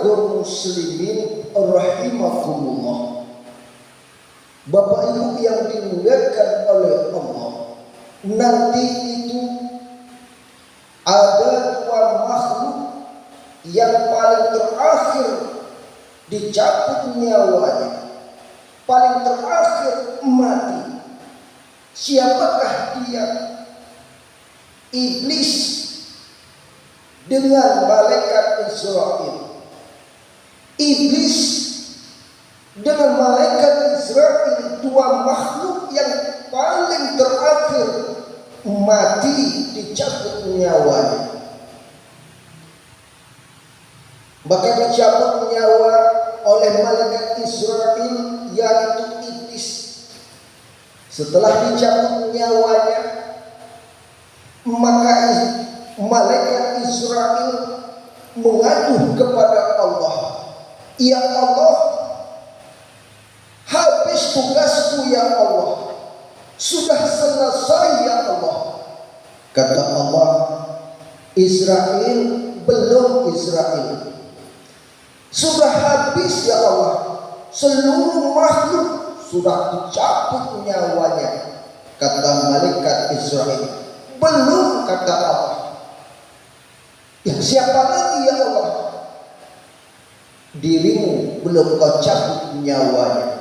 kaum muslimin rahimakumullah. Bapak Ibu yang dimuliakan oleh Allah, nanti itu ada dua makhluk yang paling terakhir dicabut nyawanya, paling terakhir mati. Siapakah dia? Iblis dengan malaikat Israel. Iblis dengan malaikat Israel, dua makhluk yang paling terakhir mati, dicabut nyawanya. Maka dicabut nyawa oleh malaikat Israel, yaitu iblis. Setelah dicabut nyawanya, maka malaikat Israel mengadu kepada Allah, "Ya Allah, habis tugasku ya Allah, sudah selesai ya Allah." Kata Allah, "Israel, belum Israel. Sudah habis ya Allah, seluruh makhluk sudah dicabut nyawanya." Kata malaikat Israel, "Belum," kata Allah. "Ya siapa lagi ya Allah?" "Dirimu belum kau cabut nyawanya."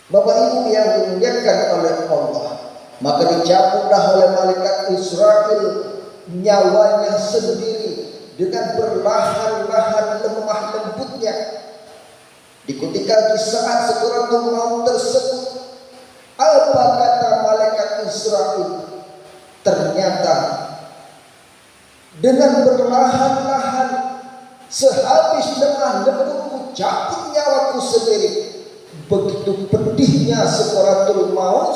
Bapak Ibu yang dimuliakan oleh Allah, maka dicabutlah oleh malaikat Israel nyawanya sendiri dengan perlahan-lahan, lemah lembutnya. Di saat sekaratul maut tersebut, apa kata malaikat Israel? Ternyata dengan berlahan-lahan, sehabis lemah lembutku cabut nyawaku sendiri. Begitu pedihnya sekaratul maut,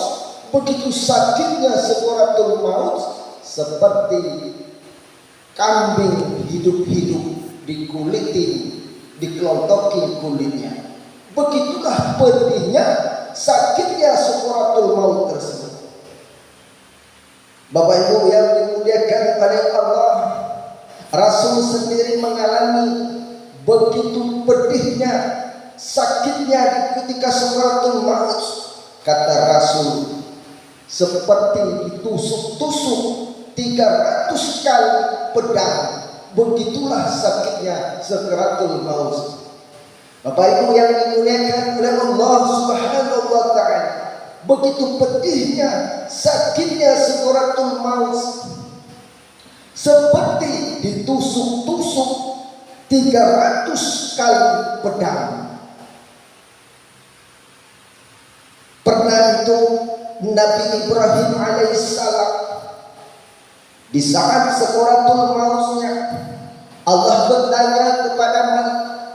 begitu sakitnya sekaratul maut, seperti kambing hidup-hidup dikulitin, dikelontokin kulitnya. Begitulah pedihnya, sakitnya sekaratul maut tersebut. Bapak Ibu yang dimuliakan oleh Allah, Rasul sendiri mengalami begitu pedihnya, sakitnya ketika sekaratul maut. Kata Rasul, seperti ditusuk-tusuk 300 kali pedang. Begitulah sakitnya sekaratul maut. Bapak Ibu yang dimuliakan oleh Allah Subhanahu wa ta'ala, begitu pedihnya, sakitnya sekaratul maut, seperti ditusuk-tusuk 300 kali pedang. Pernah itu Nabi Ibrahim alaihissalam, di saat sekaratul mautnya, Allah bertanya kepada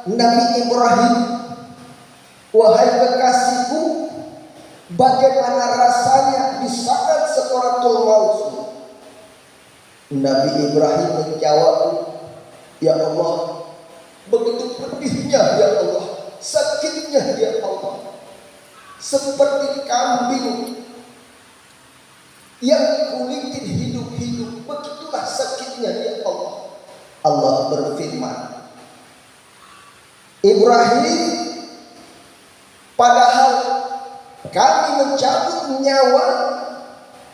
Nabi Ibrahim, "Wahai kekasihku, bagaimana rasanya di saat sekaratul maut?" Nabi Ibrahim menjawab, "Ya Allah, begitu pedihnya ya Allah, sakitnya ya Allah, seperti kambing yang dikulitin hidup-hidup, begitulah sakitnya ya Allah." Allah berfirman, "Ibrahim, padahal kami mencabut nyawa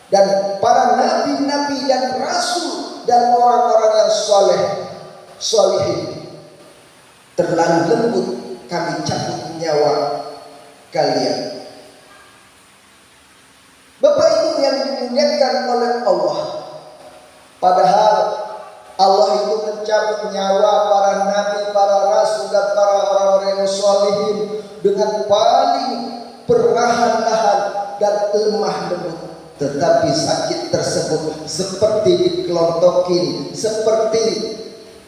dan para nabi-nabi dan rasul dan orang-orang yang solehin, terlalu lembut kami cabut nyawa kalian." Bapak Ibu yang dimuliakan oleh Allah, padahal Allah itu mencabut nyawa para nabi, para rasul dan para orang-orang yang solehin dengan paling perlahan-lahan dan lemah lembut. Tetapi sakit tersebut seperti dikelontokin, seperti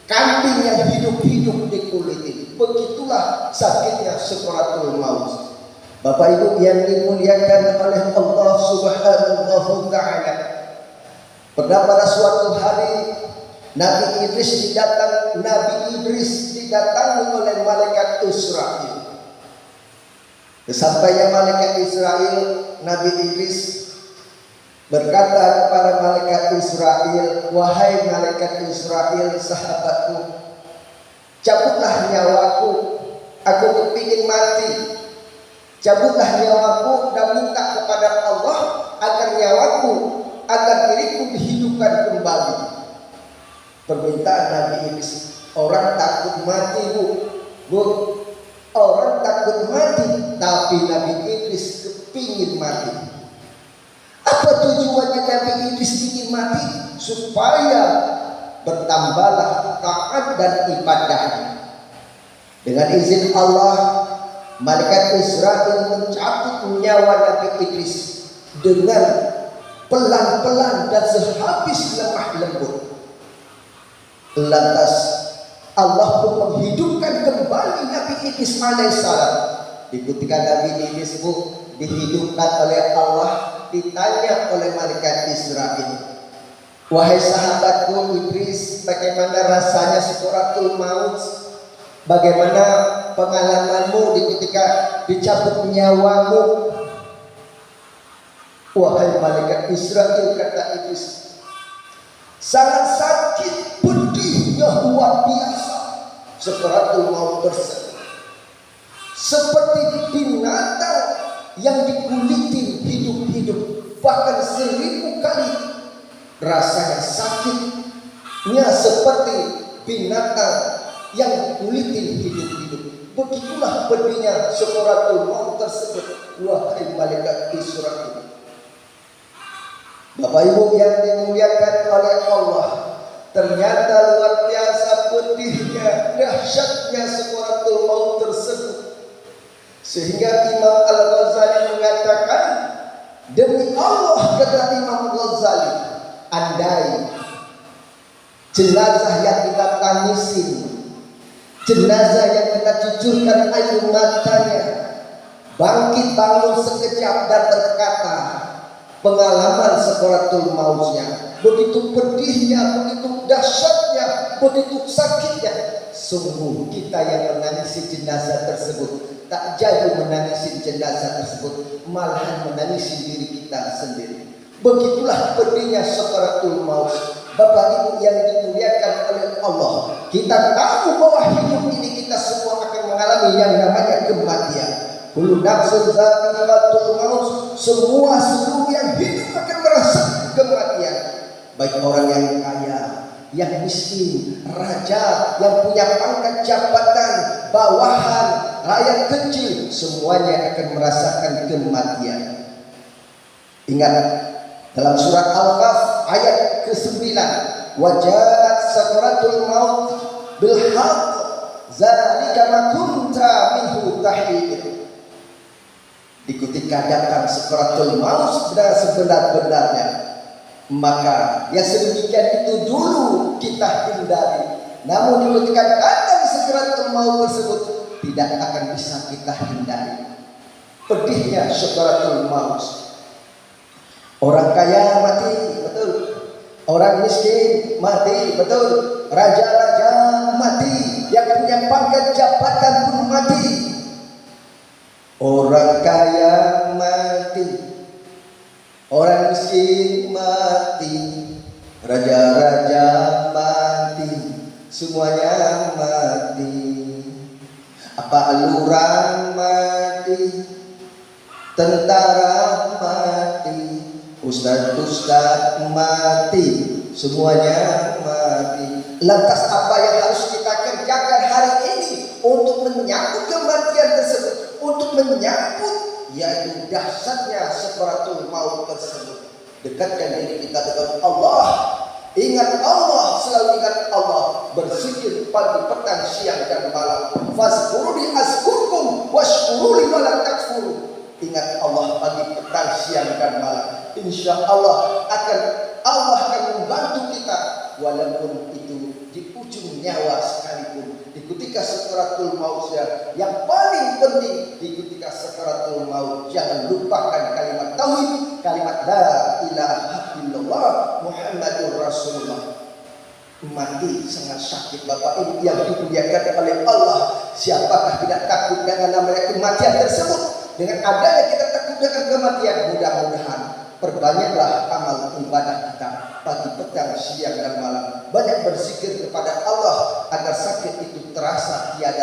kambing yang hidup-hidup dikulitin. Begitulah sakitnya sekaratul maut. Bapak Ibu yang dimuliakan oleh Allah Subhanahu wa ta'ala, pada suatu hari Nabi Idris didatangi oleh malaikat Israel. Sesampainya malaikat Israel, Nabi Idris berkata kepada malaikat Israel, "Wahai malaikat Israel, sahabatku, cabutlah nyawaku, aku kepingin mati. Cabutlah nyawaku dan minta kepada Allah agar nyawaku, agar diriku dihidupkan kembali. Permintaan Nabi Idris. Orang takut mati, bu. Orang takut mati, tapi Nabi Idris kepingin mati. Apa tujuannya Nabi Idris ingin mati? Supaya bertambahlah taat dan ibadahnya. Dengan izin Allah, malaikat Israfil mencabut nyawa Nabi Idris dengan pelan-pelan dan sehabis lemah lembut. Lantas Allah pun menghidupkan kembali Nabi Idris alaihissalam. Ketika Nabi Idris pun dihidupkan oleh Allah, ditanya oleh malaikat Israfil, wahai sahabatku Idris, bagaimana rasanya sekaratul maut? Bagaimana pengalamanmu ketika dicabut nyawamu? Wahai malaikat Israfil, kata Idris, sangat sakit, pedihnya luar biasa. Sekaratul maut tersebut seperti binatang yang dikulitin hidup-hidup, bahkan 1000 kali. Rasanya sakitnya seperti binatang yang dikulitin hidup-hidup. Begitulah pedihnya sekaratul maut tersebut, wahai malaikat Israfil. Bapak Ibu yang dimuliakan oleh Allah, ternyata luar biasa pedihnya, dahsyatnya sekaratul maut tersebut. Sehingga Imam Al-Ghazali mengatakan, demi Allah, kata Imam Ghazali, andai jenazah yang kita tangisin, jenazah yang kita cucurkan air matanya, bangkit bangun sekejap dan berkata, pengalaman sekaratul mautnya begitu pedihnya, begitu dahsyatnya, begitu sakitnya. Sungguh kita yang menangisi jenazah tersebut tak jadi menangisi jenazah tersebut, malahan menangisi diri kita sendiri. Begitulah pedihnya sekaratul maut. Bapak Ibu yang dimuliakan oleh Allah, kita tahu bahwa hidup ini kita semua akan mengalami yang namanya kematian. Kullu nafsin dha'iqatul maut, semua seluruh yang hidup akan merasakan kematian. Baik orang yang kaya, yang miskin, raja, yang punya pangkat jabatan, bawahan, rakyat kecil, semuanya akan merasakan kematian. Ingat dalam surat Al-Kahf ayat ke-9, wajaat sakaratul maut bil haqq zalika ma kunta minhu tahid. Ketika datang sakaratul maut sebenar-benarnya, maka yang sedemikian itu dulu kita hindari. Namun ketika datang sakaratul maut tersebut, tidak akan bisa kita hindari. Pedihnya sakaratul maut. Orang kaya mati, betul. Orang miskin mati, betul. Raja-raja mati, yang punya pangkat jabatan pun mati. Orang kaya mati, orang miskin mati, raja-raja mati, semuanya mati. Apa lurah mati, tentara mati, ustaz-ustaz mati, semuanya mati. Lantas apa yang harus kita kerjakan hari ini untuk menyambut kematian tersebut, untuk menyambut yaitu dahsyatnya sakaratul maut tersebut? Dekatkan diri kita dengan Allah. Ingat Allah, selalu ingat Allah. Berzikir pagi, petang, siang dan malam. Fazkuruni azkurkum washkuruli wa la takfuru. Ingat Allah pagi, petang, siang dan malam. Insya Allah akan membantu kita, walaupun itu di ujung nyawa sekalipun. Di ketika sakaratul maut, yang paling penting di ketika sakaratul maut, jangan lupakan kalimat tauhid, kalimat la ilaha illallah Muhammadur Rasulullah. Mati sangat sakit, Bapak Ibu yang dimuliakan oleh Allah. Siapakah tidak takut dengan namanya kematian tersebut? Dengan adanya kita takut dengan kematian, mudah-mudahan perbanyaklah amal ibadah kita pagi, petang, siang dan malam. Banyak berzikir kepada Allah agar sakit itu terasa tiada